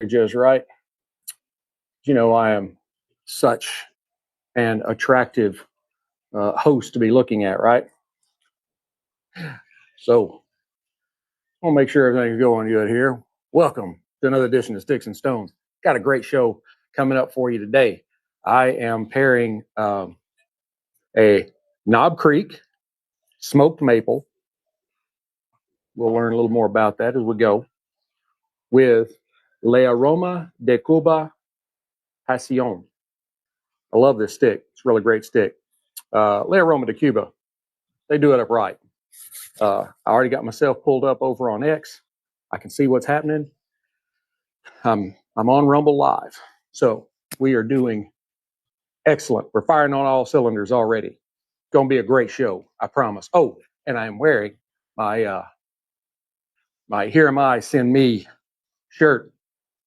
just right. You know, I am such an attractive host to be looking at, right? So I want to make sure everything's going good here. Welcome to another edition of Sticks-n-Stonez. Got a great show coming up for you today. I am pairing a Knob Creek smoked maple. We'll learn a little more about that as we go, with Le Aroma De Cuba Pasión. I love this stick. It's a really great stick. Le Aroma De Cuba, they do it up right. I already got myself pulled up over on X. I can see what's happening. I'm on Rumble Live. So we are doing excellent. We're firing on all cylinders already. It's going to be a great show, I promise. Oh, and I am wearing my my Here Am I, Send Me shirt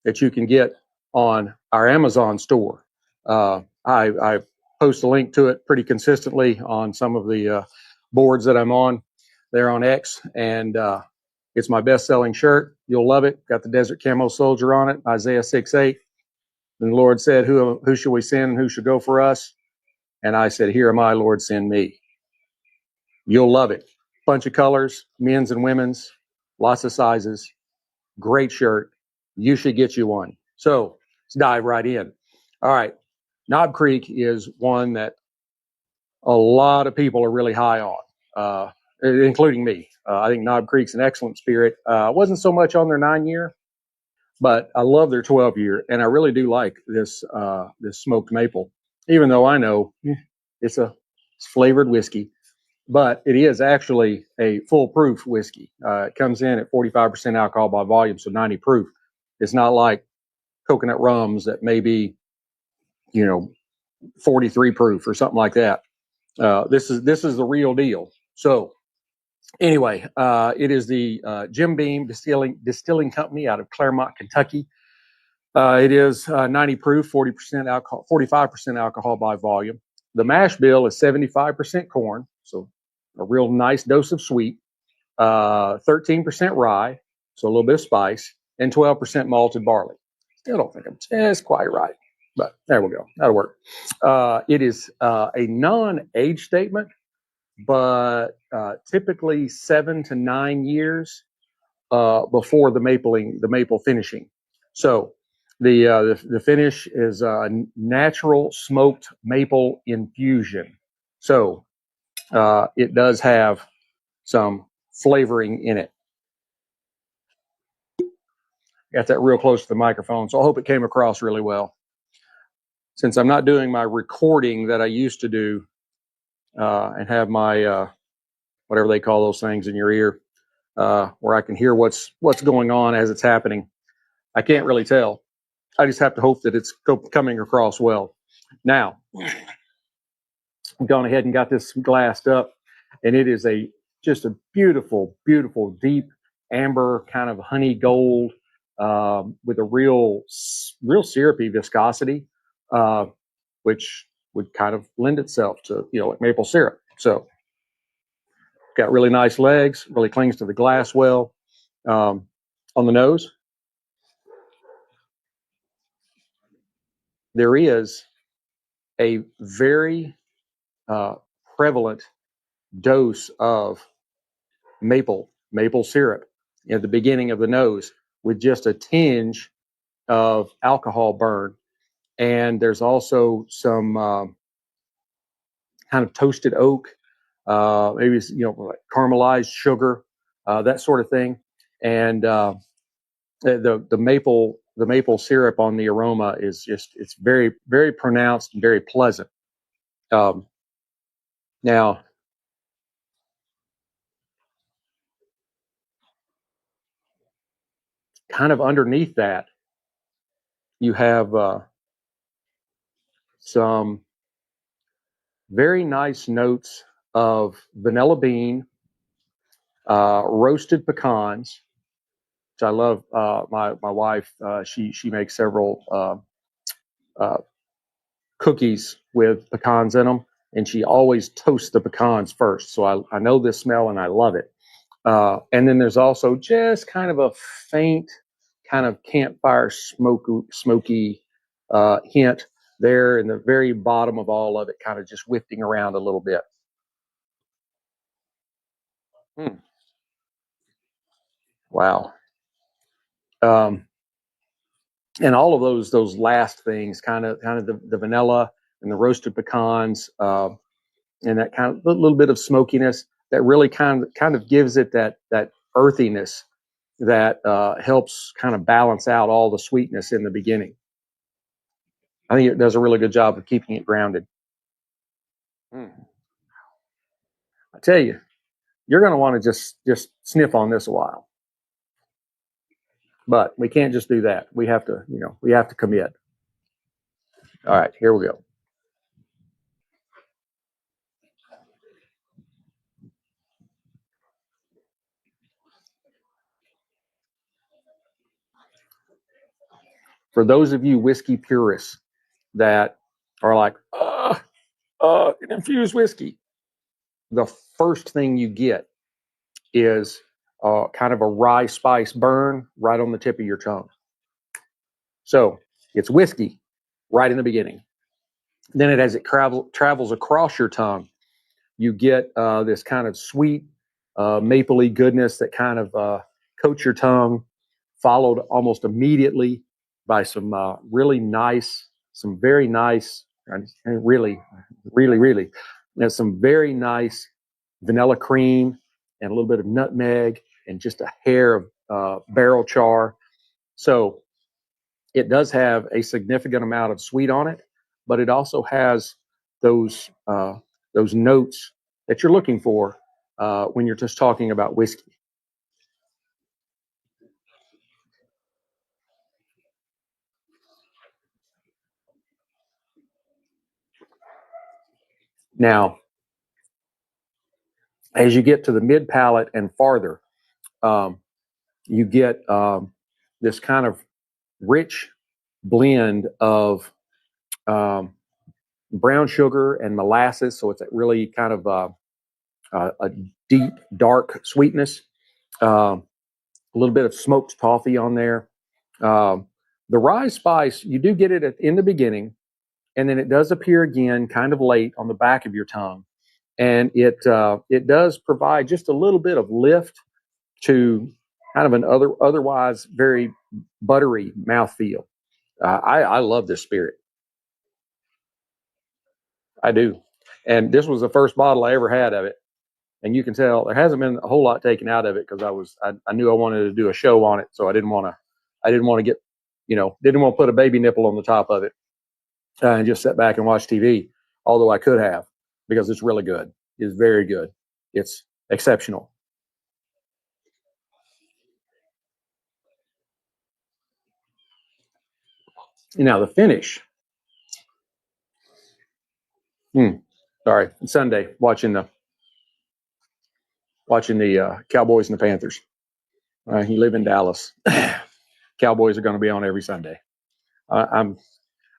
that you can get on our Amazon store. I post a link to it pretty consistently on some of the boards that I'm on there on X, and it's my best-selling shirt. You'll love it. Got the Desert Camo Soldier on it, Isaiah 6:8. And the Lord said, who should we send and who should go for us? And I said, here am I, Lord, send me. You'll love it. Bunch of colors, men's and women's, lots of sizes. Great shirt. You should get you one. So let's dive right in. All right. Knob Creek is one that a lot of people are really high on, including me. I think Knob Creek's an excellent spirit. Wasn't so much on their 9-year, but I love their 12-year, and I really do like this this smoked maple. Even though I know it's flavored whiskey, but it is actually a full-proof whiskey. It comes in at 45% alcohol by volume, so 90 proof. It's not like coconut rums that may be, 43 proof or something like that. This is the real deal. So anyway, it is the Jim Beam Distilling Company out of Clermont, Kentucky. It is 90 proof, 40% alcohol, 45% alcohol by volume. The mash bill is 75% corn, so a real nice dose of sweet. 13% rye, so a little bit of spice, and 12% malted barley. Still don't think I'm just quite right, but there we go. That'll work. It is a non-age statement, but typically 7 to 9 years before the maple finishing. So the finish is a natural smoked maple infusion. So it does have some flavoring in it. Got that real close to the microphone, so I hope it came across really well. Since I'm not doing my recording that I used to do and have my whatever they call those things in your ear, where I can hear what's going on as it's happening, I can't really tell. I just have to hope that it's coming across well. Now, I've gone ahead and got this glassed up, and it is just a beautiful, beautiful, deep amber kind of honey gold with a real syrupy viscosity, which would kind of lend itself to like maple syrup. So got really nice legs, really clings to the glass well. On the nose, there is a very prevalent dose of maple syrup at the beginning of the nose, with just a tinge of alcohol burn. And there's also some kind of toasted oak, maybe like caramelized sugar, that sort of thing. And the maple syrup on the aroma is it's very, very pronounced and very pleasant. Now, kind of underneath that, you have some very nice notes of vanilla bean, roasted pecans, which I love. My wife, she makes several cookies with pecans in them, and she always toasts the pecans first. So I know this smell and I love it. And then there's also just kind of a faint kind of campfire smoky hint there in the very bottom of all of it, kind of just wafting around a little bit. Wow. And all of those last things, kind of the vanilla and the roasted pecans, and that kind of a little bit of smokiness that really kind of gives it that earthiness that helps kind of balance out all the sweetness in the beginning. I think it does a really good job of keeping it grounded. I tell you, you're going to want to just sniff on this a while, but we can't just do that. We have to commit. All right, here we go. For those of you whiskey purists that are like, infused whiskey, the first thing you get is kind of a rye spice burn right on the tip of your tongue. So it's whiskey right in the beginning. Then as it travels across your tongue, you get this kind of sweet, mapley goodness that kind of coats your tongue, followed almost immediately by some some very nice, and really, some very nice vanilla cream and a little bit of nutmeg and just a hair of barrel char. So it does have a significant amount of sweet on it, but it also has those notes that you're looking for when you're just talking about whiskey. Now, as you get to the mid palate and farther, you get this kind of rich blend of brown sugar and molasses. So it's a really kind of a deep, dark sweetness. A little bit of smoked toffee on there. The rye spice, you do get it in the beginning, and then it does appear again kind of late on the back of your tongue. And it does provide just a little bit of lift to kind of an otherwise very buttery mouthfeel. I love this spirit. I do. And this was the first bottle I ever had of it. And you can tell there hasn't been a whole lot taken out of it because I knew I wanted to do a show on it. So I didn't want to get, didn't want to put a baby nipple on the top of it and just sit back and watch TV. Although I could have, because it's really good. It's very good. It's exceptional. Now the finish. Sorry, Sunday watching the Cowboys and the Panthers. You live in Dallas. Cowboys are going to be on every Sunday. I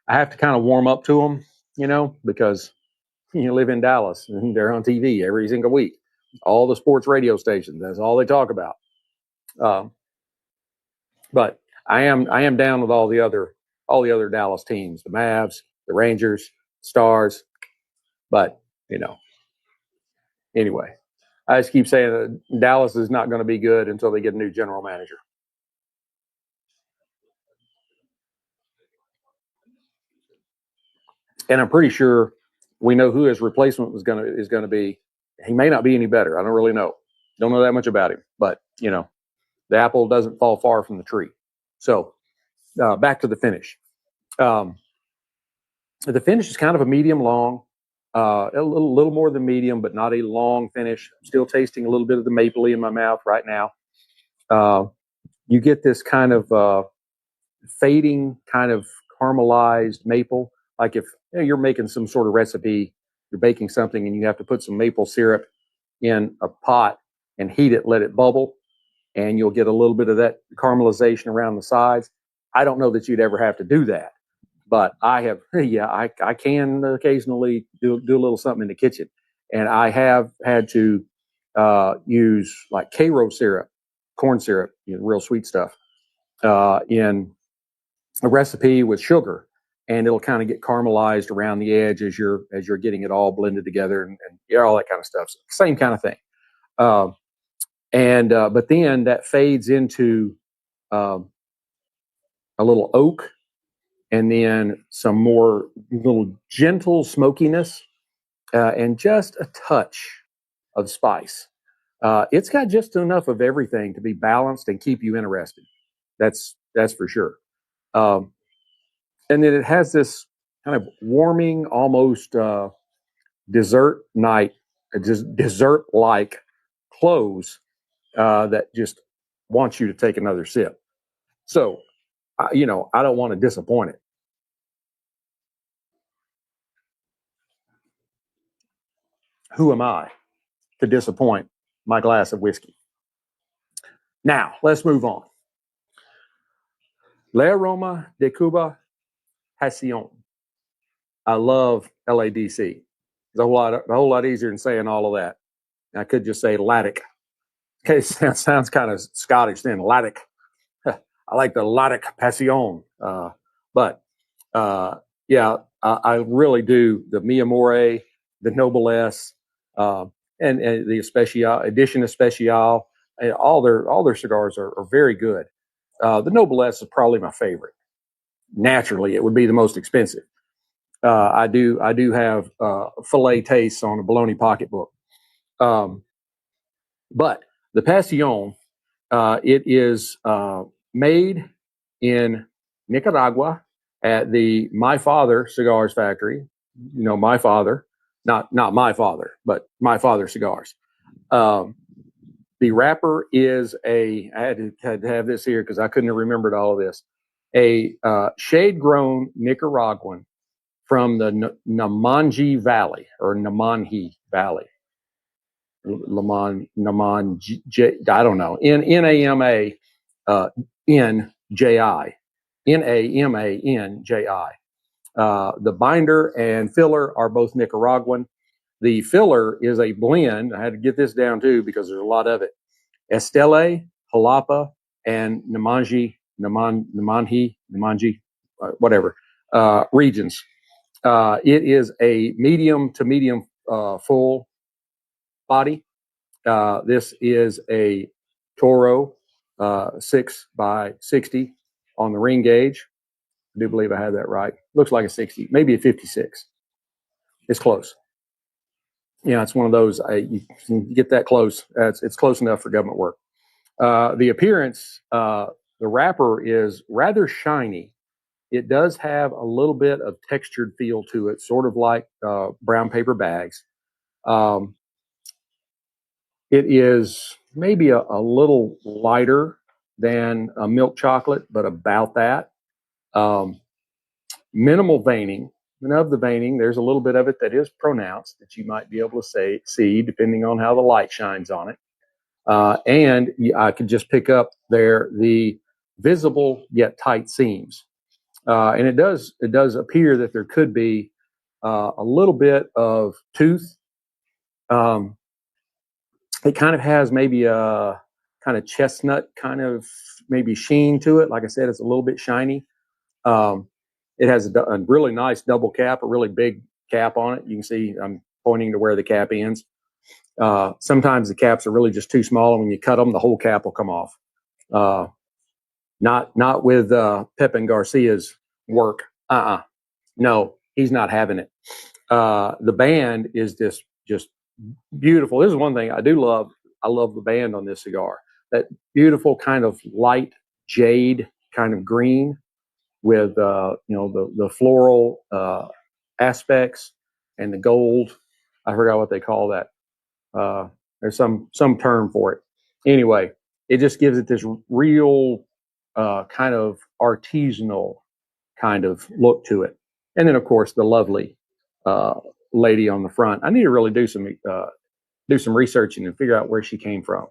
have to kind of warm up to them, because you live in Dallas and they're on TV every single week. All the sports radio stations, that's all they talk about. But I am down with all the other Dallas teams, the Mavs, the Rangers, Stars. But anyway, I just keep saying that Dallas is not going to be good until they get a new general manager. And I'm pretty sure we know who his replacement is going to be. He may not be any better. I don't really know. Don't know that much about him. But the apple doesn't fall far from the tree. So back to the finish. The finish is kind of a medium long, a little more than medium, but not a long finish. I'm still tasting a little bit of the mapley in my mouth right now. You get this kind of fading, kind of caramelized maple. Like if you're making some sort of recipe, you're baking something and you have to put some maple syrup in a pot and heat it, let it bubble, and you'll get a little bit of that caramelization around the sides. I don't know that you'd ever have to do that, but I have. Yeah, I can occasionally do a little something in the kitchen, and I have had to use like Karo syrup, corn syrup, real sweet stuff, in a recipe with sugar, and it'll kind of get caramelized around the edge as you're getting it all blended together, and all that kind of stuff. So same kind of thing. But then that fades into um, a little oak, and then some more little gentle smokiness, and just a touch of spice. It's got just enough of everything to be balanced and keep you interested. That's for sure. Um, and then it has this kind of warming, almost dessert night, just dessert like close that just wants you to take another sip. So, I don't want to disappoint it. Who am I to disappoint my glass of whiskey? Now, let's move on. Aroma De Cuba, Pasión. I love LADC. It's a whole lot easier than saying all of that. I could just say Laddick. Okay, sounds kind of Scottish then. Laddick. I like the Laddick Passion. But yeah, I really do the Mi Amore, the Noblesse, uh, and the Especial edition of Special. And all their cigars are very good. The Noblesse is probably my favorite. Naturally, it would be the most expensive. I do have fillet tastes on a bologna pocketbook. Um, but the Passion, it is made in Nicaragua at the My Father Cigars factory. My father, not my father, but My Father Cigars. Um, the wrapper is I had to have this here because I couldn't have remembered all of this. A shade grown Nicaraguan from the Namanji Valley or Namanji Valley. Naman I don't know. Nama Nji Namanji. The binder and filler are both Nicaraguan. The filler is a blend. I had to get this down too because there's a lot of it. Estelle, Jalapa, and Namanji, whatever regions. It is a medium to medium full body. This is a Toro 6x60 on the ring gauge. I do believe I have that right. Looks like a 60, maybe a 56. It's close. It's one of those. You can get that close. It's close enough for government work. The appearance, the wrapper is rather shiny. It does have a little bit of textured feel to it, sort of like brown paper bags. Um, it is maybe a little lighter than a milk chocolate, but about that. Um, Minimal veining. And of the veining, there's a little bit of it that is pronounced that you might be able to see depending on how the light shines on it. And I could just pick up there the visible yet tight seams. And it does appear that there could be a little bit of tooth. Um, it kind of has maybe a kind of chestnut kind of maybe sheen to it. Like I said, it's a little bit shiny. Um, it has a really nice double cap, a really big cap on it. You can see I'm pointing to where the cap ends. Sometimes the caps are really just too small, and when you cut them, the whole cap will come off. Uh, not with Pepin Garcia's work. No, he's not having it. The band is just beautiful. This is one thing I do love. I love the band on this cigar. That beautiful kind of light jade kind of green with the floral aspects and the gold. I forgot what they call that. There's some term for it. Anyway, it just gives it this real kind of artisanal kind of look to it. And then, of course, the lovely uh, lady on the front. I need to really do some researching and figure out where she came from.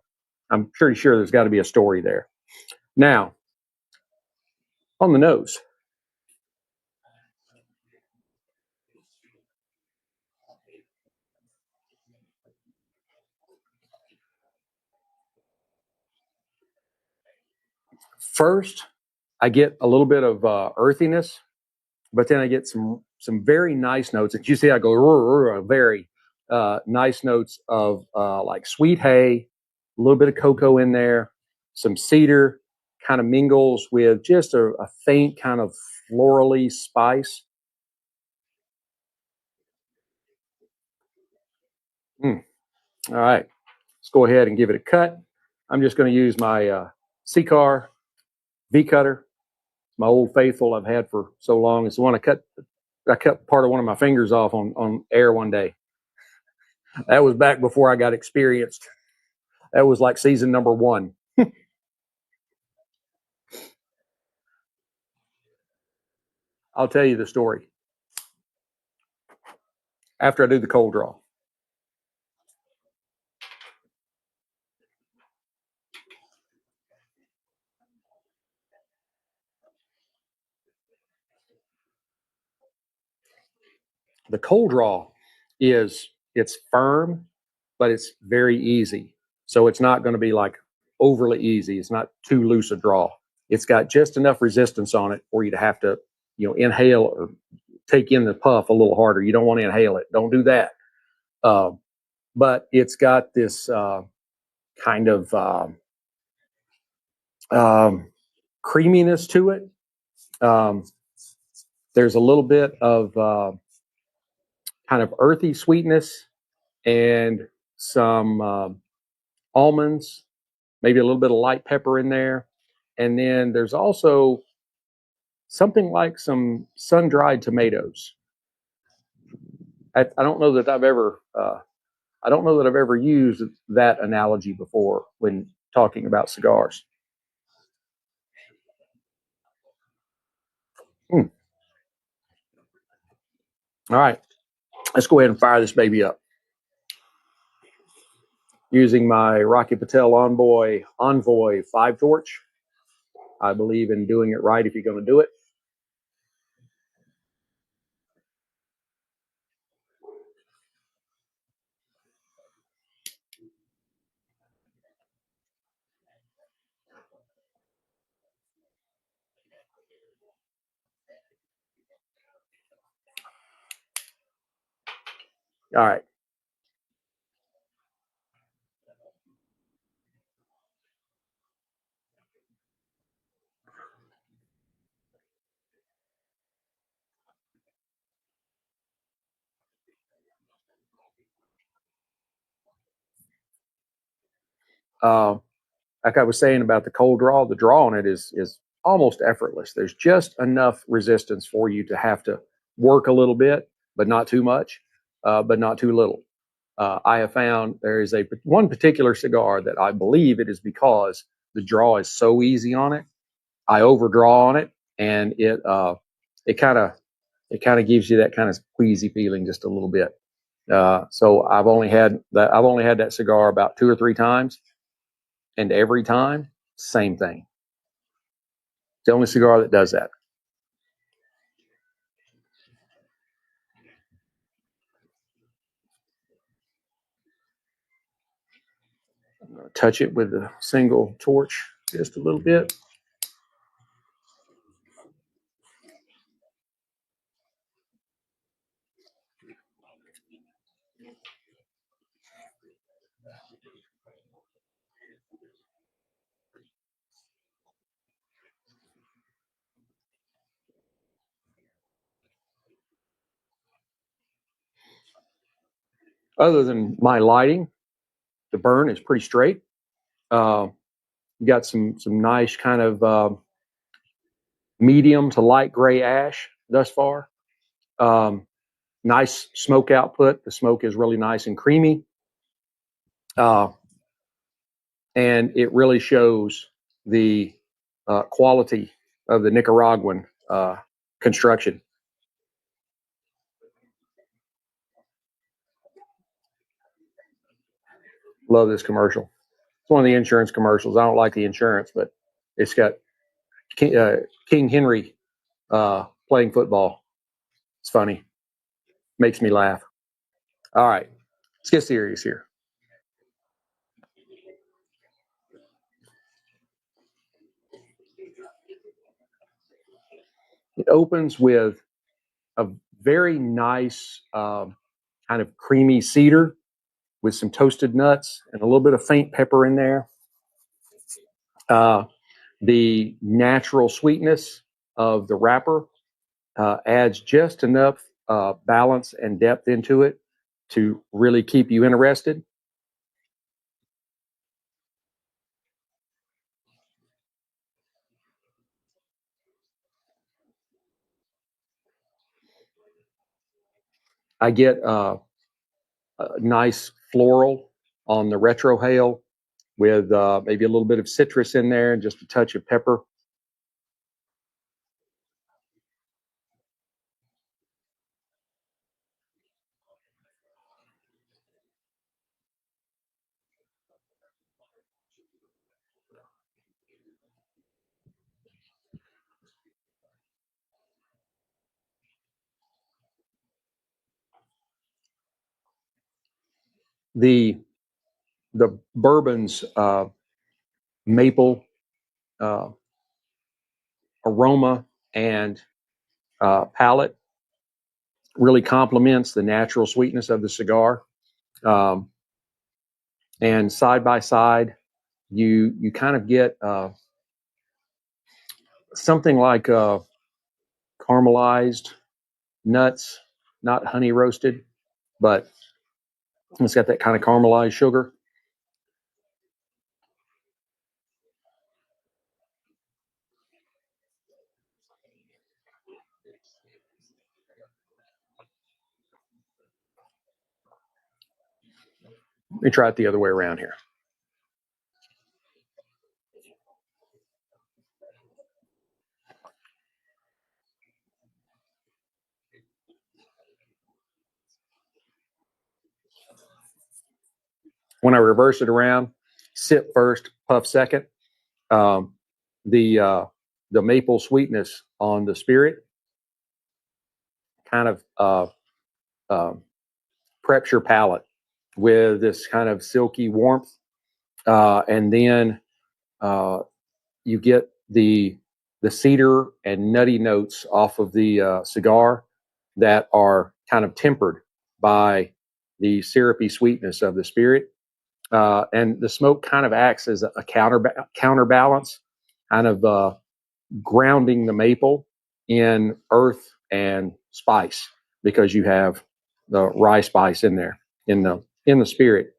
I'm pretty sure there's got to be a story there. Now, on the nose, first I get a little bit of earthiness, but then I get some very nice notes. And you see, I go very nice notes of like sweet hay, a little bit of cocoa in there, some cedar, kind of mingles with just a faint kind of florally spice. Mm. All right, let's go ahead and give it a cut. I'm just going to use my Cigar V cutter, my old faithful I've had for so long. It's the one I cut part of one of my fingers off on air one day. That was back before I got experienced. That was like season number 1. I'll tell you the story after I do the cold draw. The cold draw it's firm, but it's very easy. So it's not going to be like overly easy. It's not too loose a draw. It's got just enough resistance on it for you to have to, inhale or take in the puff a little harder. You don't want to inhale it. Don't do that. Uh, but it's got this kind of um, creaminess to it. Um, there's a little bit of kind of earthy sweetness and some almonds, maybe a little bit of light pepper in there. And then there's also something like some sun-dried tomatoes. I don't know that I've ever used that analogy before when talking about cigars. Mm. All right, let's go ahead and fire this baby up using my Rocky Patel Envoy 5 torch. I believe in doing it right if you're going to do it. All right. Uh, like I was saying about the cold draw, the draw on it is almost effortless. There's just enough resistance for you to have to work a little bit, but not too much, but not too little. I have found there is a one particular cigar that I believe it is because the draw is so easy on it. I overdraw on it, and it kind of gives you that kind of queasy feeling just a little bit. So I've only had that cigar about 2 or 3 times, and every time, same thing. It's the only cigar that does that. I'm going to touch it with a single torch just a little bit. Other than my lighting, the burn is pretty straight. Uh, you got some nice kind of medium to light gray ash thus far. Um, nice smoke output. The smoke is really nice and creamy. Uh, and it really shows the quality of the Nicaraguan construction. Love this commercial. It's one of the insurance commercials. I don't like the insurance, but it's got King Henry playing football. It's funny. Makes me laugh. All right, let's get serious here. It opens with a very nice kind of creamy cedar with some toasted nuts and a little bit of faint pepper in there. The natural sweetness of the wrapper adds just enough balance and depth into it to really keep you interested. I get a nice floral on the retrohale with maybe a little bit of citrus in there and just a touch of pepper. The the bourbon's maple uh, aroma and palate really complements the natural sweetness of the cigar. Um, and side by side, you kind of get something like caramelized nuts, not honey roasted, but it's got that kind of caramelized sugar. Let me try it the other way around here. When I reverse it around, sip first, puff second. Um, the maple sweetness on the spirit kind of uh, preps your palate with this kind of silky warmth, and then uh, you get the cedar and nutty notes off of the cigar that are kind of tempered by the syrupy sweetness of the spirit. And the smoke kind of acts as a counterbalance, kind of grounding the maple in earth and spice because you have the rye spice in there in the spirit,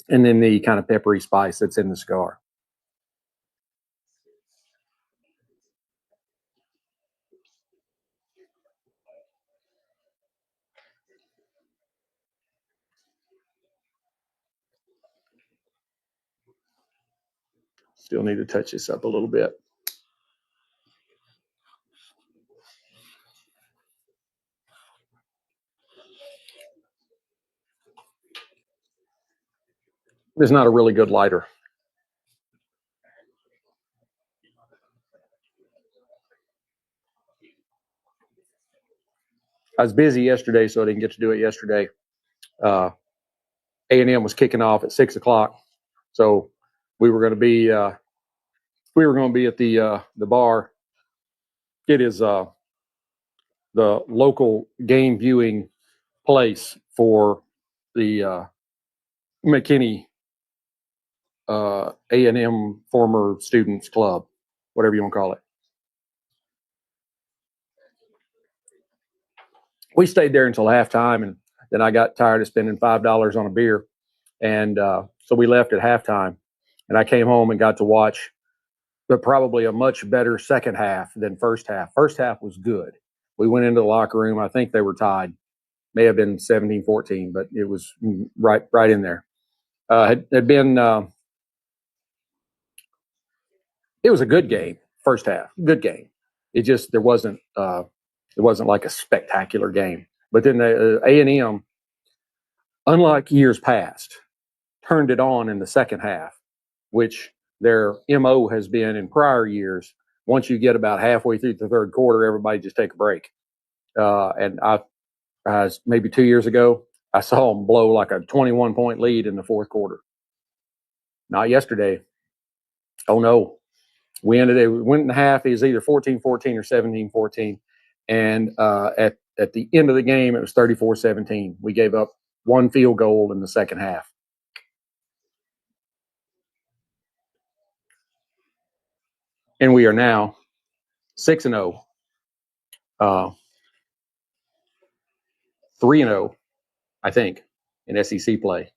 and then the kind of peppery spice that's in the cigar. Still need to touch this up a little bit. It's not a really good lighter. I was busy yesterday, so I didn't get to do it yesterday. A&M was kicking off at 6 o'clock, so we were going to be at the bar. It is the local game viewing place for the McKinney A&M former students club, whatever you want to call it. We stayed there until halftime, and then I got tired of spending $5 on a beer, and so we left at halftime. And I came home and got to watch, but probably a much better second half than first half. First half was good. We went into the locker room. I think they were tied. May have been 17-14, but it was right in there. Had been it was a good game. First half, good game. It just it wasn't like a spectacular game. But then the A&M, unlike years past, turned it on in the second half, which their MO has been in prior years. Once you get about halfway through the third quarter, everybody just take a break. And maybe 2 years ago, I saw them blow like a 21-point lead in the fourth quarter. Not yesterday. Oh no, We went in half. It was either 14-14 or 17-14. And at the end of the game, it was 34-17. We gave up one field goal in the second half. And we are now 6-0, 3-0, I think, in SEC play.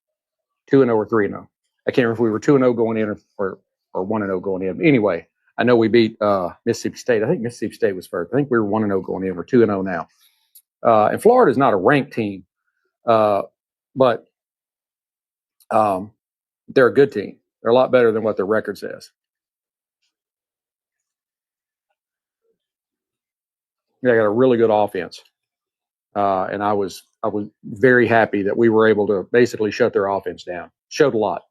2-0 or 3-0. I can't remember if we were 2-0 going in or 1-0 going in. Anyway, I know we beat Mississippi State. I think Mississippi State was first. I think we were 1-0 going in. We're 2-0 now. And Florida is not a ranked team, but they're a good team. They're a lot better than what their record says. They got a really good offense, and I was very happy that we were able to basically shut their offense down. Showed a lot.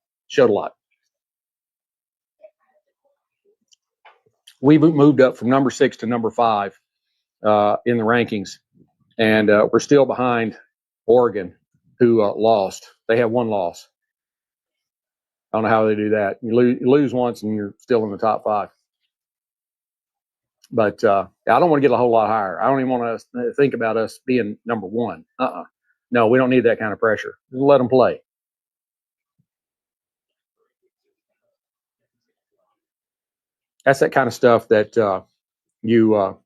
We moved up from number 6 to number 5 in the rankings, and we're still behind Oregon, who lost. They have one loss. I don't know how they do that. You lose once, and you're still in the top 5. But I don't want to get a whole lot higher. I don't even want to think about us being number 1. No, we don't need that kind of pressure. Just let them play. That's that kind of stuff that you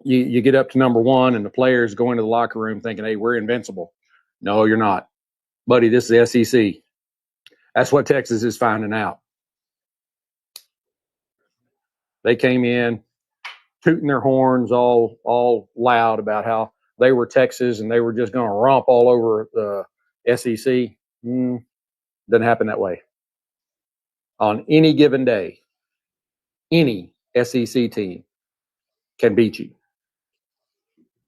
get up to number 1, and the players go into the locker room thinking, "Hey, we're invincible." No, you're not, buddy. This is the SEC. That's what Texas is finding out. They came in tooting their horns all loud about how they were Texas and they were just going to romp all over the SEC. Doesn't happen that way. On any given day, any SEC team can beat you,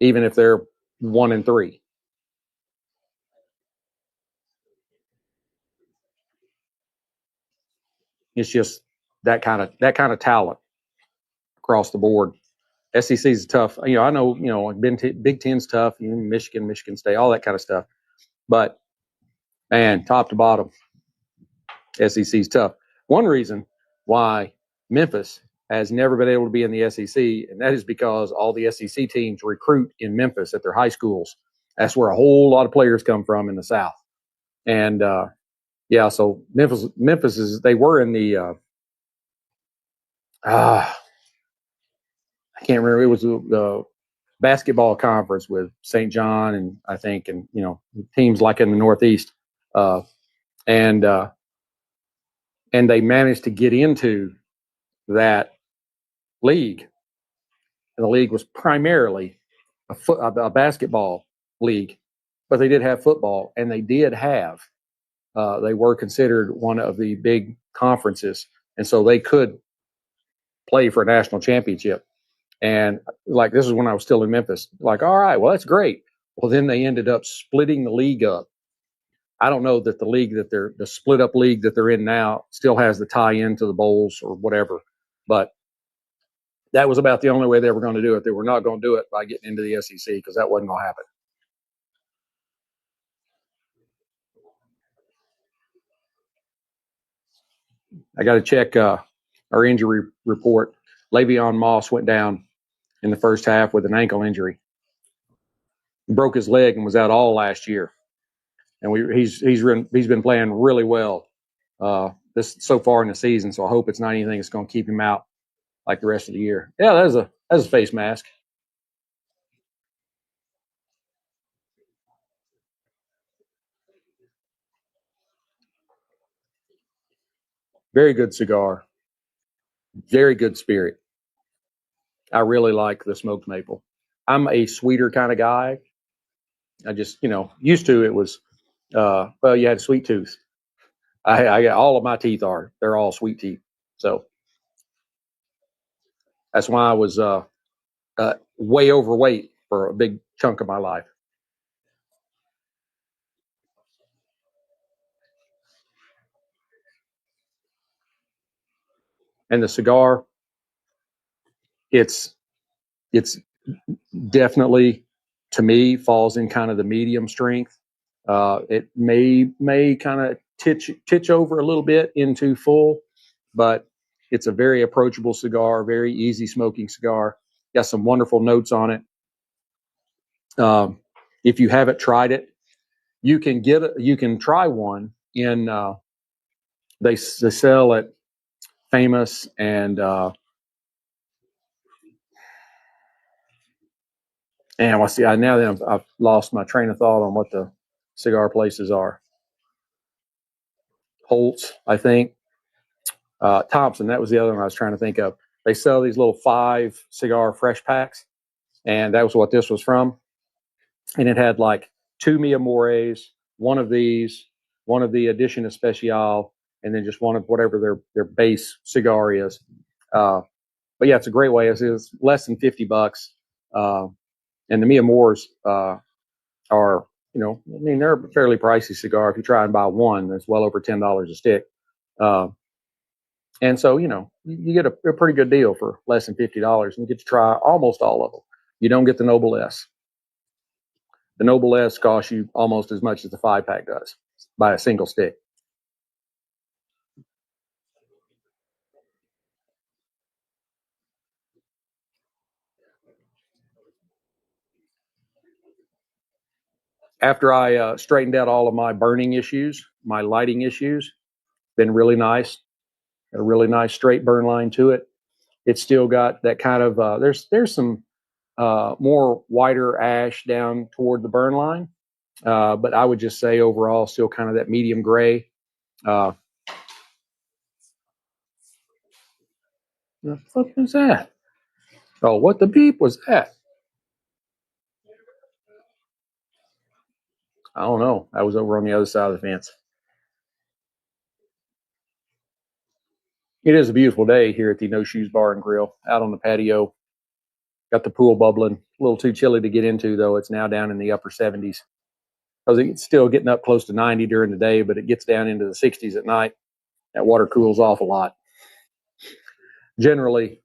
even if they're 1-3. It's just that kind of talent across the board. SEC is tough. I know, Big Ten's tough. Michigan State, all that kind of stuff. But man, top to bottom, SEC is tough. One reason why Memphis has never been able to be in the SEC, and that is because all the SEC teams recruit in Memphis at their high schools. That's where a whole lot of players come from in the South. And so Memphis they were in the I can't remember. It was the basketball conference with St. John and I think, and teams like in the Northeast, and they managed to get into that league. And the league was primarily a basketball league, but they did have football, and they did have. They were considered one of the big conferences, and so they could play for a national championship. And this is when I was still in Memphis. All right, well, that's great. Well, then they ended up splitting the league up. I don't know that the split up league that they're in now still has the tie in to the bowls or whatever, but that was about the only way they were going to do it. They were not going to do it by getting into the SEC because that wasn't going to happen. I got to check our injury report. Le'Veon Moss went down in the first half with an ankle injury. He broke his leg and was out all last year. And he's been playing really well this so far in the season. So I hope it's not anything that's going to keep him out like the rest of the year. Yeah, that's a face mask. Very good cigar. Very good spirit. I really like the smoked maple. I'm a sweeter kind of guy. I just, used to it was, you had a sweet tooth. I got all of my teeth they're all sweet teeth. So that's why I was way overweight for a big chunk of my life. And the cigar, it's definitely, to me, falls in kind of the medium strength. It may kind of titch over a little bit into full, but It's a very approachable cigar, very easy smoking cigar. Got some wonderful notes on it. If you haven't tried it, you can try one in. They sell at Famous and I see. Now that I've lost my train of thought on what the cigar places are. Holtz, I think. Thompson, that was the other one I was trying to think of. They sell these little 5 cigar fresh packs, and that was what this was from. And it had like 2 Mi Amores, one of these, one of the Edition Especial, and then just one of whatever their base cigar is. But yeah, it's a great way. It's less than $50. And the Mi Amores are, I mean, they're a fairly pricey cigar. If you try and buy one, that's well over $10 a stick. And so, you get a pretty good deal for less than $50, and you get to try almost all of them. You don't get the Noble S. The Noble S costs you almost as much as the 5-pack does by a single stick. After I straightened out all of my burning issues, my lighting issues, been really nice. A really nice straight burn line to it. It's still got that kind of there's some more whiter ash down toward the burn line, but I would just say overall still kind of that medium gray. The fuck was that? Oh, what the beep was that? I don't know. I was over on the other side of the fence. It is a beautiful day here at the No Shoes Bar and Grill, out on the patio. Got the pool bubbling. A little too chilly to get into, though. It's now down in the upper 70s. Because it's still getting up close to 90 during the day, but it gets down into the 60s at night. That water cools off a lot. Generally,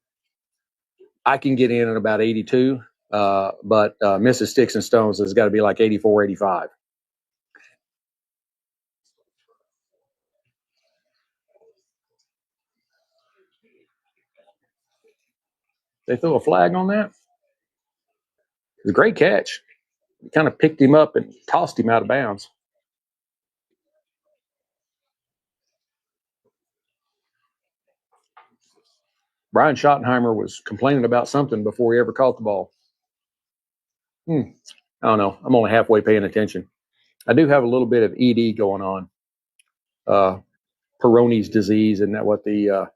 I can get in at about 82, but Mrs. Sticks-n-Stonez has got to be like 84, 85. They throw a flag on that? It's a great catch. He kind of picked him up and tossed him out of bounds. Brian Schottenheimer was complaining about something before he ever caught the ball. I don't know. I'm only halfway paying attention. I do have a little bit of ED going on. Peyronie's disease, isn't that what the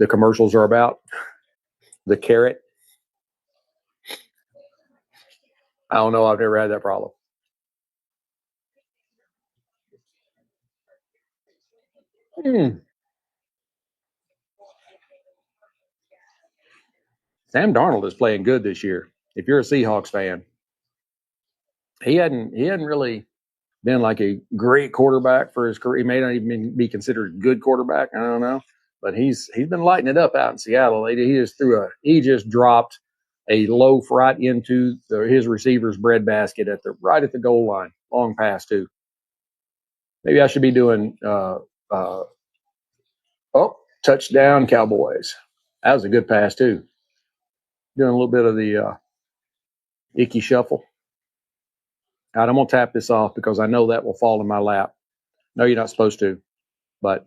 commercials are about? The carrot. I don't know. I've never had that problem. Sam Darnold is playing good this year. If you're a Seahawks fan, he hadn't really been like a great quarterback for his career. He may not even be considered a good quarterback. I don't know, but he's been lighting it up out in Seattle. He just dropped a loaf right into his receiver's breadbasket right at the goal line. Long pass too. Maybe I should be doing touchdown Cowboys. That was a good pass too. Doing a little bit of the icky shuffle. All right, I'm gonna tap this off because I know that will fall in my lap. No, you're not supposed to, but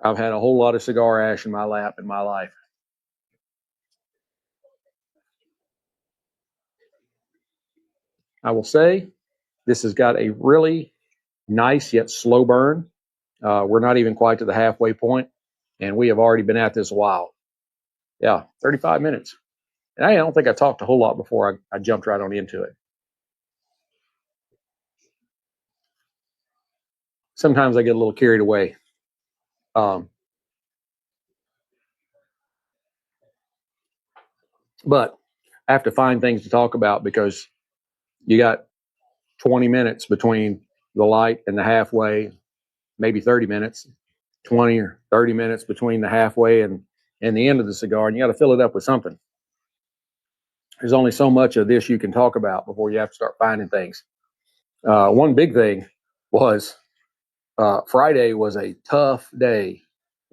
I've had a whole lot of cigar ash in my lap in my life. I will say this has got a really nice yet slow burn. We're not even quite to the halfway point, and we have already been at this a while. Yeah, 35 minutes. And I don't think I talked a whole lot before I jumped right on into it. Sometimes I get a little carried away. But I have to find things to talk about because you got 20 minutes between the light and the halfway, maybe 30 minutes, 20 or 30 minutes between the halfway and the end of the cigar, and you got to fill it up with something. There's only so much of this you can talk about before you have to start finding things. One big thing was Friday was a tough day.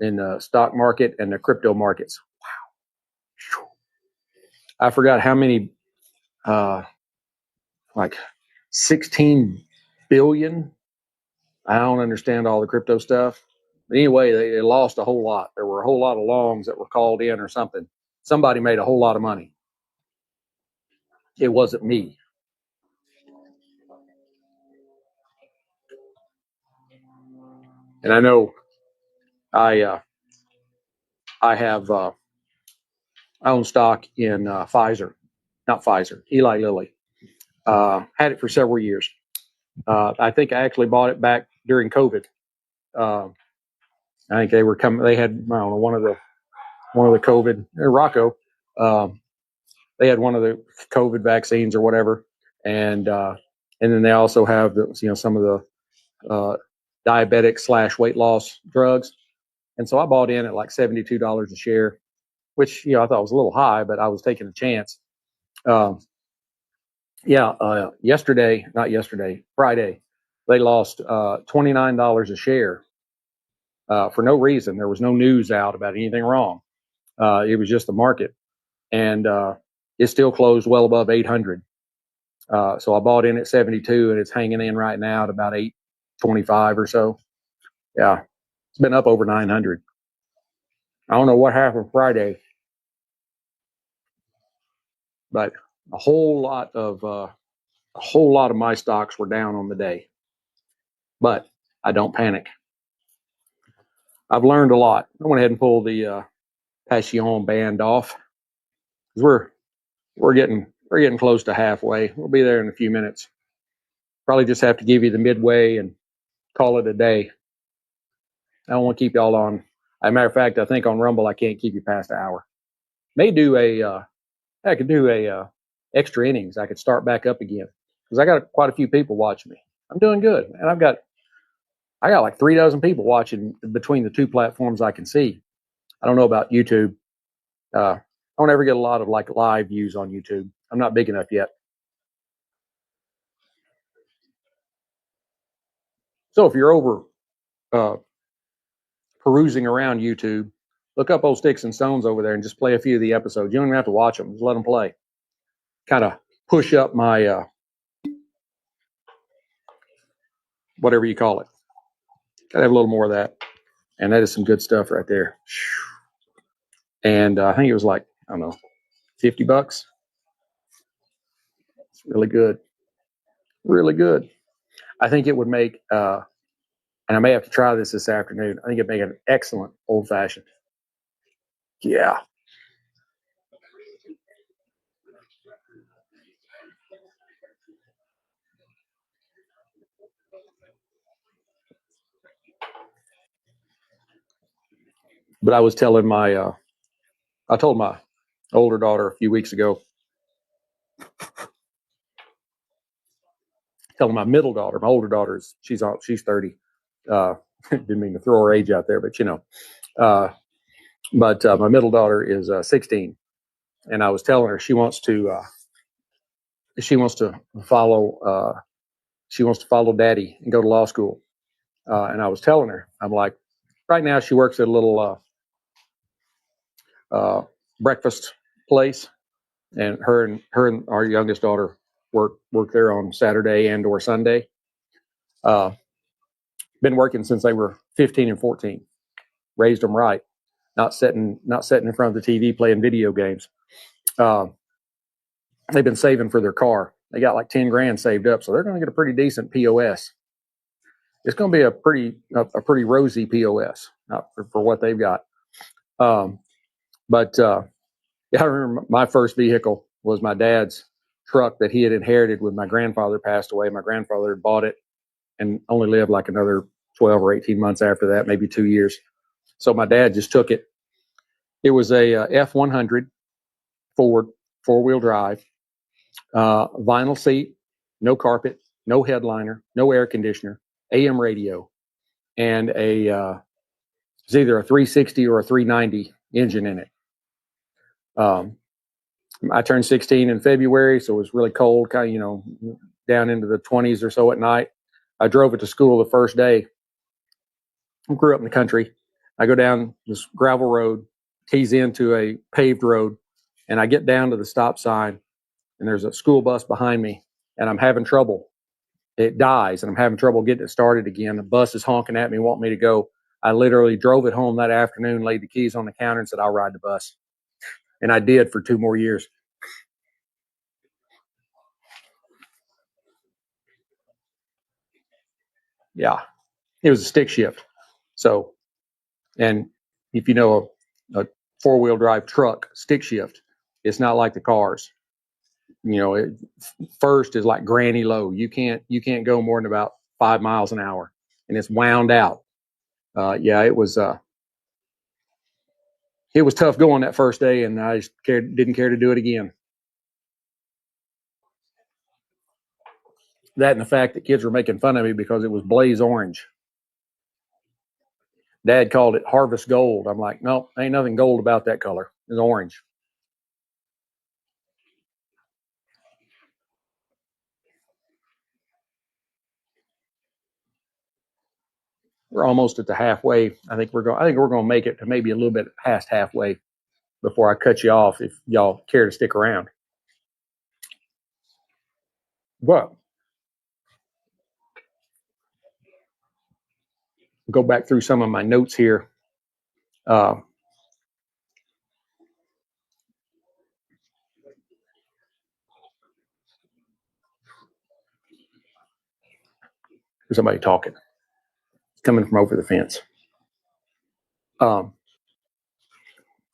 in the stock market and the crypto markets. Wow. I forgot how many, like 16 billion. I don't understand all the crypto stuff. But anyway, they lost a whole lot. There were a whole lot of longs that were called in or something. Somebody made a whole lot of money. It wasn't me. And I know I own stock in Pfizer, not Pfizer, Eli Lilly. Had it for several years. I think I actually bought it back during COVID. I think they were coming. They had, I don't know, one of the COVID Rocco. They had one of the COVID vaccines or whatever, and then they also have some of the diabetic / weight loss drugs. And so I bought in at like $72 a share, which I thought was a little high, but I was taking a chance. Friday, they lost $29 a share for no reason. There was no news out about anything wrong. It was just the market, and it still closed well above 800. So I bought in at 72, and it's hanging in right now at about 825 or so. Yeah, it's been up over 900. I don't know what happened Friday, but a whole lot of my stocks were down on the day. But I don't panic. I've learned a lot. I went ahead and pulled the Pasion band off. We're getting close to halfway. We'll be there in a few minutes. Probably just have to give you the midway and call it a day. I don't want to keep y'all on. As a matter of fact, I think on Rumble I can't keep you past an hour. May do I could do a extra innings. I could start back up again because I got quite a few people watching me. I'm doing good, and I got like 3 dozen people watching between the two platforms I can see. I don't know about YouTube. I don't ever get a lot of like live views on YouTube. I'm not big enough yet. So if you're over perusing around YouTube, look up old Sticks-n-Stonez over there and just play a few of the episodes. You don't even have to watch them. Just let them play. Kind of push up my whatever you call it. Gotta have a little more of that. And that is some good stuff right there. And I think it was like, I don't know, $50. It's really good. Really good. I think it would make, and I may have to try this afternoon. I think it'd make an excellent old fashioned. Yeah. But I was telling I told my older daughter a few weeks ago, telling my middle daughter, my older daughter she's 30. Didn't mean to throw her age out there, but but my middle daughter is 16, and I was telling her she wants to follow daddy and go to law school. And I was telling her, I'm like, right now she works at a little breakfast place, and her and our youngest daughter work there on Saturday and or Sunday. Been working since they were 15 and 14. Raised them right, not sitting in front of the TV playing video games. They've been saving for their car. They got like 10 grand saved up, so they're going to get a pretty decent POS. It's going to be a pretty rosy POS for what they've got. But I remember my first vehicle was my dad's truck that he had inherited when my grandfather passed away. My grandfather had bought it and only lived like another 12 or 18 months after that, maybe 2 years. So my dad just took it. It was a F100 Ford 4-wheel drive, vinyl seat, no carpet, no headliner, no air conditioner, AM radio, and it's either a 360 or a 390 engine in it. I turned 16 in February, so it was really cold, kind of, down into the 20s or so at night. I drove it to school the first day. I grew up in the country. I go down this gravel road, tease into a paved road, and I get down to the stop sign, and there's a school bus behind me, and I'm having trouble. It dies, and I'm having trouble getting it started again. The bus is honking at me, wanting me to go. I literally drove it home that afternoon, laid the keys on the counter, and said, I'll ride the bus. And I did for 2 more years. Yeah, it was a stick shift. So, and if you know a 4-wheel drive truck stick shift, it's not like the cars. First is like granny low. You can't go more than about 5 miles an hour, and it's wound out. Yeah, it was tough going that first day, and I just didn't care to do it again. That and the fact that kids were making fun of me because it was blaze orange. Dad called it harvest gold. I'm like, no, ain't nothing gold about that color. It's orange. We're almost at the halfway. I think we're going to make it to maybe a little bit past halfway before I cut you off if y'all care to stick around. But go back through some of my notes here. Uh, there's somebody talking. It's coming from over the fence. Um,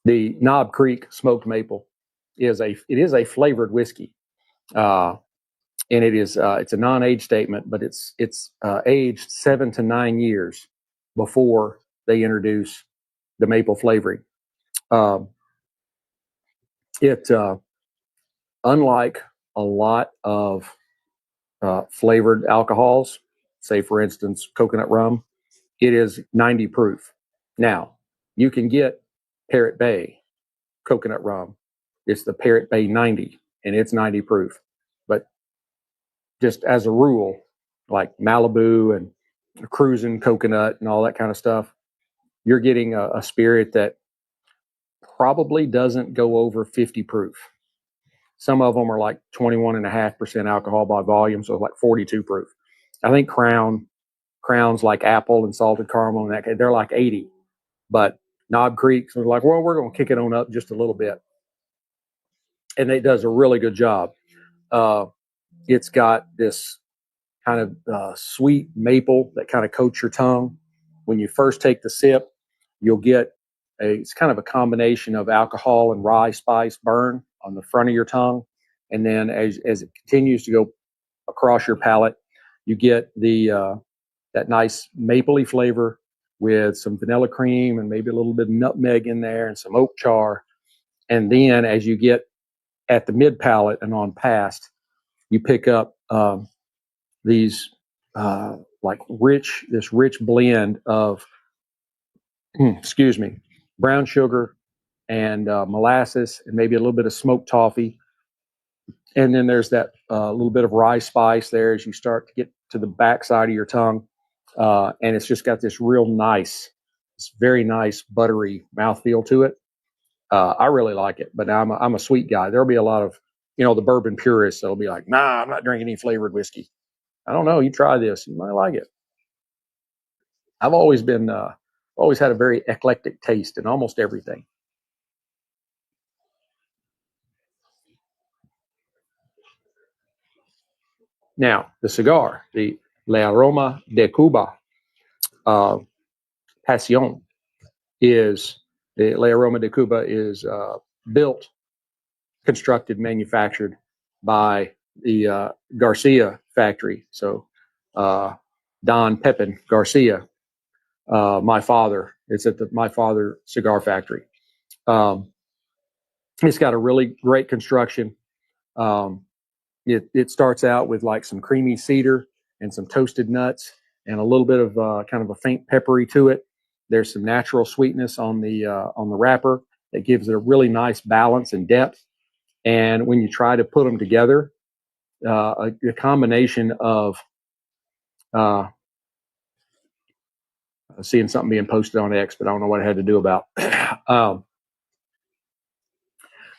the Knob Creek smoked maple is a flavored whiskey, and it's a non-age statement, but it's aged 7 to 9 years before they introduce the maple flavoring. Um, it unlike a lot of flavored alcohols, say for instance coconut rum, it is 90 proof. Now you can get Parrot Bay coconut rum. It's the Parrot Bay 90, and it's 90 proof. But just as a rule, like Malibu and cruising coconut and all that kind of stuff, you're getting a spirit that probably doesn't go over 50 proof. Some of them are like 21.5% alcohol by volume, so like 42 proof. I think Crowns like apple and salted caramel and that, they're like 80. But Knob Creek was like, well, we're going to kick it on up just a little bit, and it does a really good job. Uh, it's got this kind of sweet maple that kind of coats your tongue. When you first take the sip, you'll get it's kind of a combination of alcohol and rye spice burn on the front of your tongue. And then as it continues to go across your palate, you get that nice mapley flavor with some vanilla cream and maybe a little bit of nutmeg in there and some oak char. And then as you get at the mid palate and on past, you pick up these this rich blend of excuse me, brown sugar and molasses and maybe a little bit of smoked toffee. And then there's that little bit of rye spice there as you start to get to the backside of your tongue. And it's just got this this very nice buttery mouthfeel to it. I really like it, but I'm a sweet guy. There'll be a lot of, the bourbon purists that'll be like, nah, I'm not drinking any flavored whiskey. I don't know. You try this. You might like it. I've always had a very eclectic taste in almost everything. Now, the cigar, the Aroma de Cuba uh, Pasion is the Aroma de Cuba is built, constructed, manufactured by the Garcia factory. So Don Pepin Garcia, my father. It's at my father cigar factory. Um, it's got a really great construction. Um, it starts out with like some creamy cedar and some toasted nuts and a little bit of kind of a faint peppery to it. There's some natural sweetness on the wrapper that gives it a really nice balance and depth. And when you try to put them together, a combination of uh, seeing something being posted on X, but I don't know what it had to do about.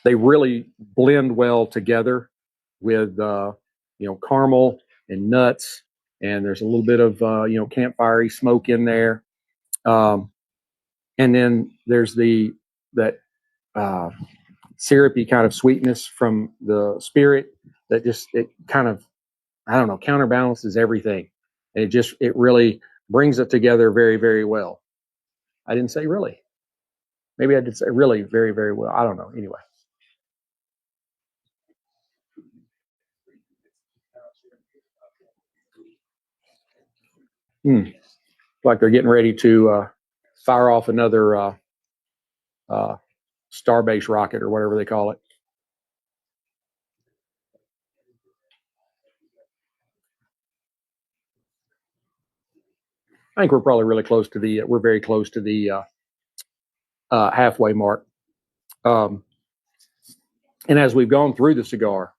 They really blend well together with caramel and nuts, and there's a little bit of campfire smoke in there, and then there's that syrupy kind of sweetness from the spirit that just it kind of, I don't know, counterbalances everything, and it really brings it together very, very well. I didn't say really. Maybe I did say really very, very well. I don't know. Anyway. Like they're getting ready to fire off another Starbase rocket or whatever they call it. I think we're probably really close to we're very close to the halfway mark. And as we've gone through the cigar,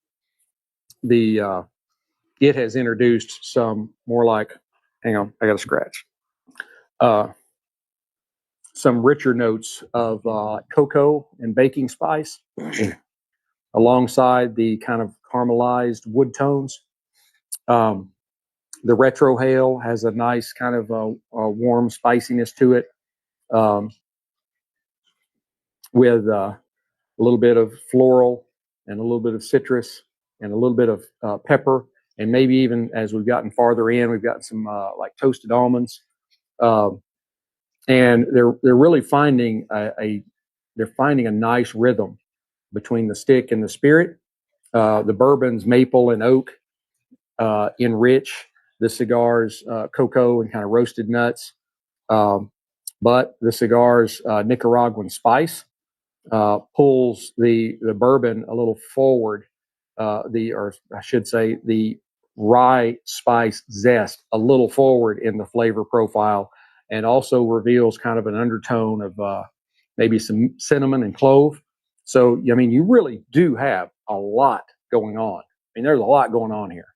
it has introduced some more like, hang on, I got a scratch. Some richer notes of cocoa and baking spice alongside the kind of caramelized wood tones. The retrohale has a nice kind of a warm spiciness to it, with a little bit of floral and a little bit of citrus and a little bit of pepper, and maybe even as we've gotten farther in, we've got some like toasted almonds, and they're really finding they're finding a nice rhythm between the stick and the spirit. The bourbon's maple and oak enrich the cigar's cocoa and kind of roasted nuts, but the cigar's Nicaraguan spice pulls the bourbon a little forward, or I should say, the rye spice zest a little forward in the flavor profile, and also reveals kind of an undertone of maybe some cinnamon and clove. So, I mean, you really do have a lot going on. I mean, there's a lot going on here.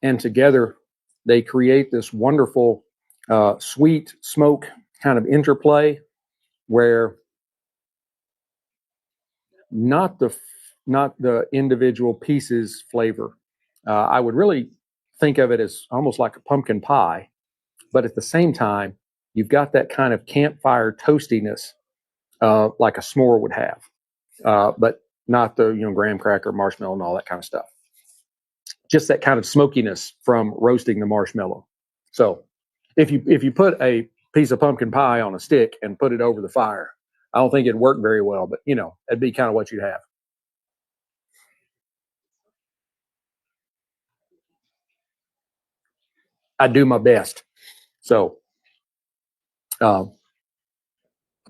And together they create this wonderful sweet smoke kind of interplay where not the not the individual pieces flavor. I would really think of it as almost like a pumpkin pie, but at the same time, you've got that kind of campfire toastiness, like a s'more would have, but not the graham cracker, marshmallow, and all that kind of stuff. Just that kind of smokiness from roasting the marshmallow. So, if you put a piece of pumpkin pie on a stick and put it over the fire, I don't think it'd work very well. But it'd be kind of what you'd have. I do my best. So, um,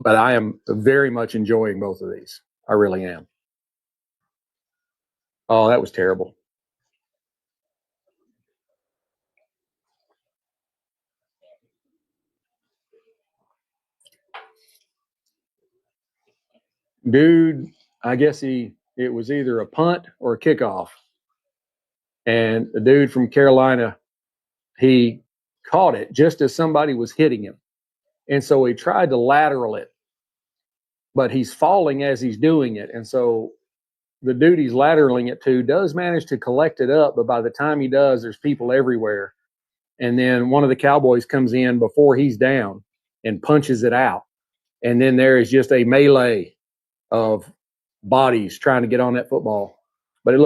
but I am very much enjoying both of these. I really am. Oh, that was terrible. Dude, I guess it was either a punt or a kickoff. And the dude from Carolina, he caught it just as somebody was hitting him. And so he tried to lateral it, but he's falling as he's doing it. And so the dude he's lateraling it to does manage to collect it up, but by the time he does, there's people everywhere. And then one of the Cowboys comes in before he's down and punches it out. And then there is just a melee of bodies trying to get on that football. But it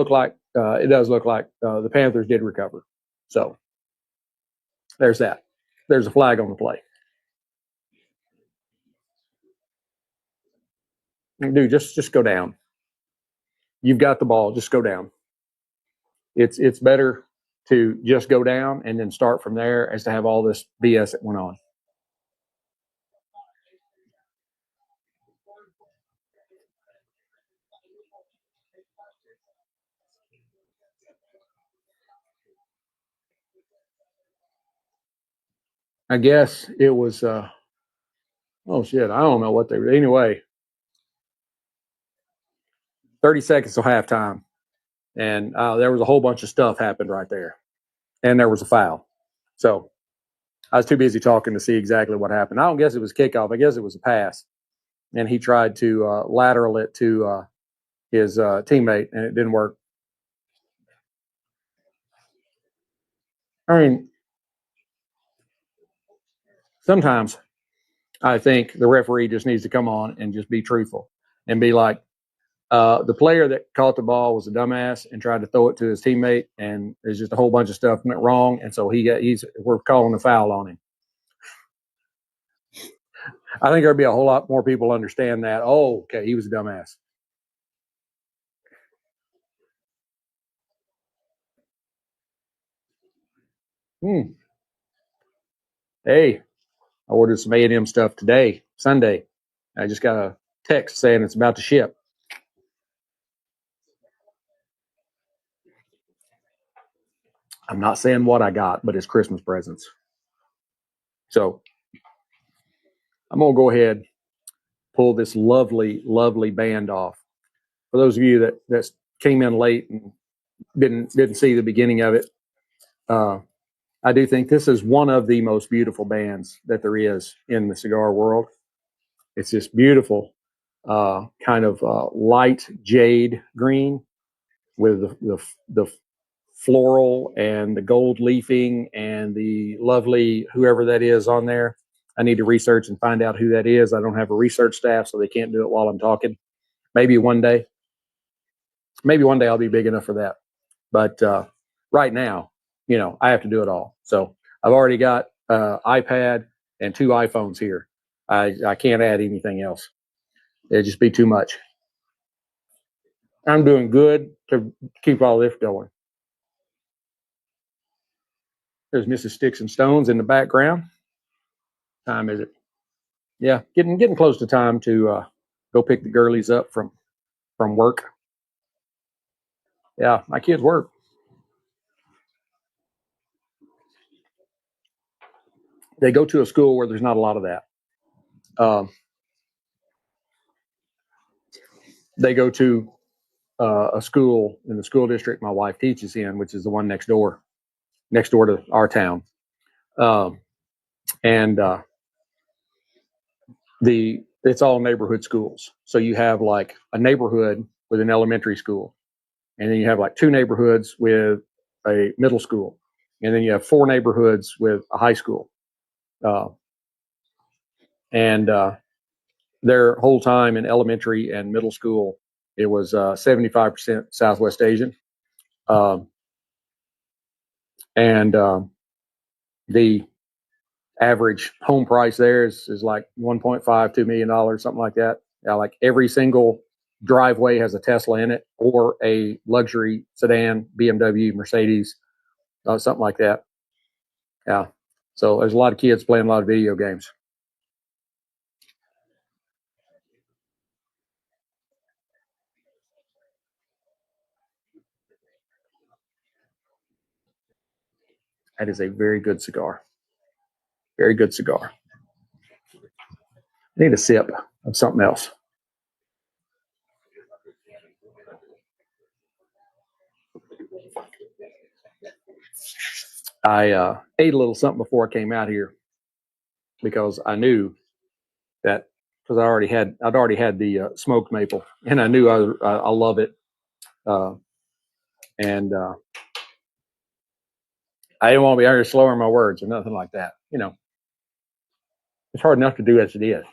does look like the Panthers did recover. So there's that. There's a flag on the play. Dude, just go down. You've got the ball. Just go down. It's better to just go down and then start from there as to have all this BS that went on. I guess it was Oh shit, I don't know what they were. Anyway, 30 seconds till halftime. And there was a whole bunch of stuff happened right there. And there was a foul. So I was too busy talking to see exactly what happened. I don't guess it was kickoff. I guess it was a pass. And he tried to lateral it to his teammate, and it didn't work. I mean, sometimes I think the referee just needs to come on and just be truthful and be like, the player that caught the ball was a dumbass and tried to throw it to his teammate, and there's just a whole bunch of stuff went wrong, and so we're calling a foul on him. I think there'd be a whole lot more people understand that. Oh, okay, he was a dumbass. Hey, I ordered some A&M stuff today, Sunday. I just got a text saying it's about to ship. I'm not saying what I got, but it's Christmas presents. So I'm gonna go ahead, pull this lovely, lovely band off. For those of you that came in late and didn't see the beginning of it, I do think this is one of the most beautiful bands that there is in the cigar world. It's this beautiful kind of light jade green with the floral and the gold leafing and the lovely whoever that is on there. I need to research and find out who that is. I don't have a research staff, so they can't do it while I'm talking. Maybe one day I'll be big enough for that. But right now, I have to do it all. So I've already got iPad and 2 iPhones here. I can't add anything else. It'd just be too much. I'm doing good to keep all this going. There's Mrs. Sticks-n-Stonez in the background. Time is it? Yeah, getting close to time to go pick the girlies up from work. Yeah, my kids work. They go to a school where there's not a lot of that. They go to a school in the school district my wife teaches in, which is the one next door to our town. And it's all neighborhood schools. So you have like a neighborhood with an elementary school, and then you have like 2 neighborhoods with a middle school, and then you have 4 neighborhoods with a high school. And their whole time in elementary and middle school, it was 75% Southwest Asian. And the average home price there is like $1.5, $2 million, something like that. Like every single driveway has a Tesla in it or a luxury sedan, BMW, Mercedes, something like that. Yeah. So there's a lot of kids playing a lot of video games. That is a very good cigar. Very good cigar. I need a sip of something else. I ate a little something before I came out here because I knew that because I'd already had the smoked maple, and I knew I love it, and I didn't want to be out here slurring my words or nothing like that. It's hard enough to do as it is.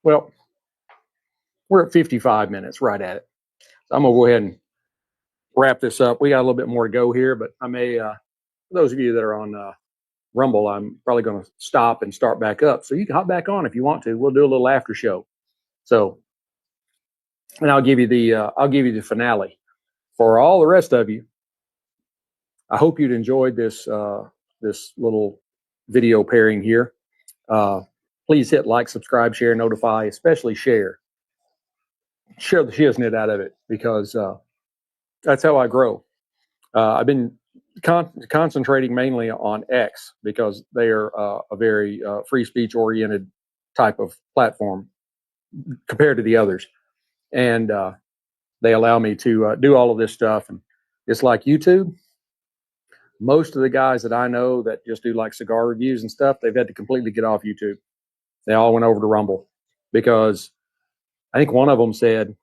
Well, we're at 55 minutes, right at it. So I'm gonna go ahead and wrap this up. We got a little bit more to go here, but I may, for those of you that are on Rumble, I'm probably going to stop and start back up. So you can hop back on if you want to. We'll do a little after show. So, and I'll give you the finale. For all the rest of you, I hope you'd enjoyed this little video pairing here. Please hit like, subscribe, share, notify, especially share. Share the shiznit out of it because that's how I grow. I've been concentrating mainly on X because they are a very free speech oriented type of platform compared to the others. And they allow me to do all of this stuff. And it's like YouTube. Most of the guys that I know that just do like cigar reviews and stuff, they've had to completely get off YouTube. They all went over to Rumble because I think one of them said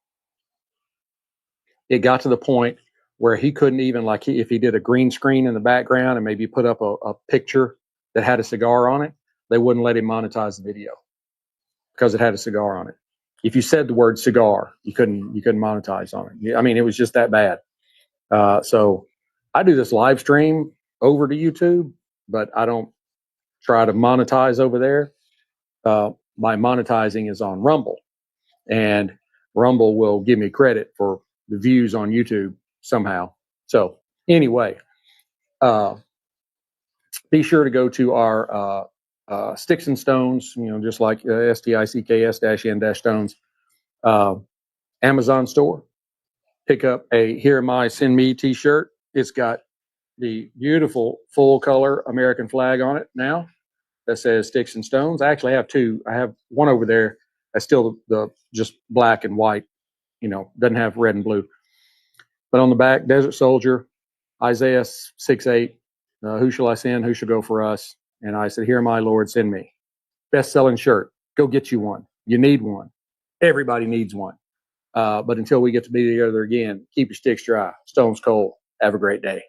it got to the point where he couldn't even, like, if he did a green screen in the background and maybe put up a picture that had a cigar on it, they wouldn't let him monetize the video because it had a cigar on it. If you said the word cigar, you couldn't monetize on it. I mean, it was just that bad. So I do this live stream over to YouTube, but I don't try to monetize over there. My monetizing is on Rumble, and Rumble will give me credit for the views on YouTube somehow. So anyway, be sure to go to our Sticks-n-Stonez, just like STICKS-N-Stones Amazon store. Pick up a Here Am I, Send Me t-shirt. It's got the beautiful full color American flag on it now that says Sticks-n-Stonez. I actually have two. I have one over there that's still the just black and white, doesn't have red and blue. But on the back, Desert Soldier, Isaiah 6:8, who shall I send? Who shall go for us? And I said, here, my Lord, send me. Best-selling shirt. Go get you one. You need one. Everybody needs one. But until we get to be together again, keep your sticks dry. Stones cold. Have a great day.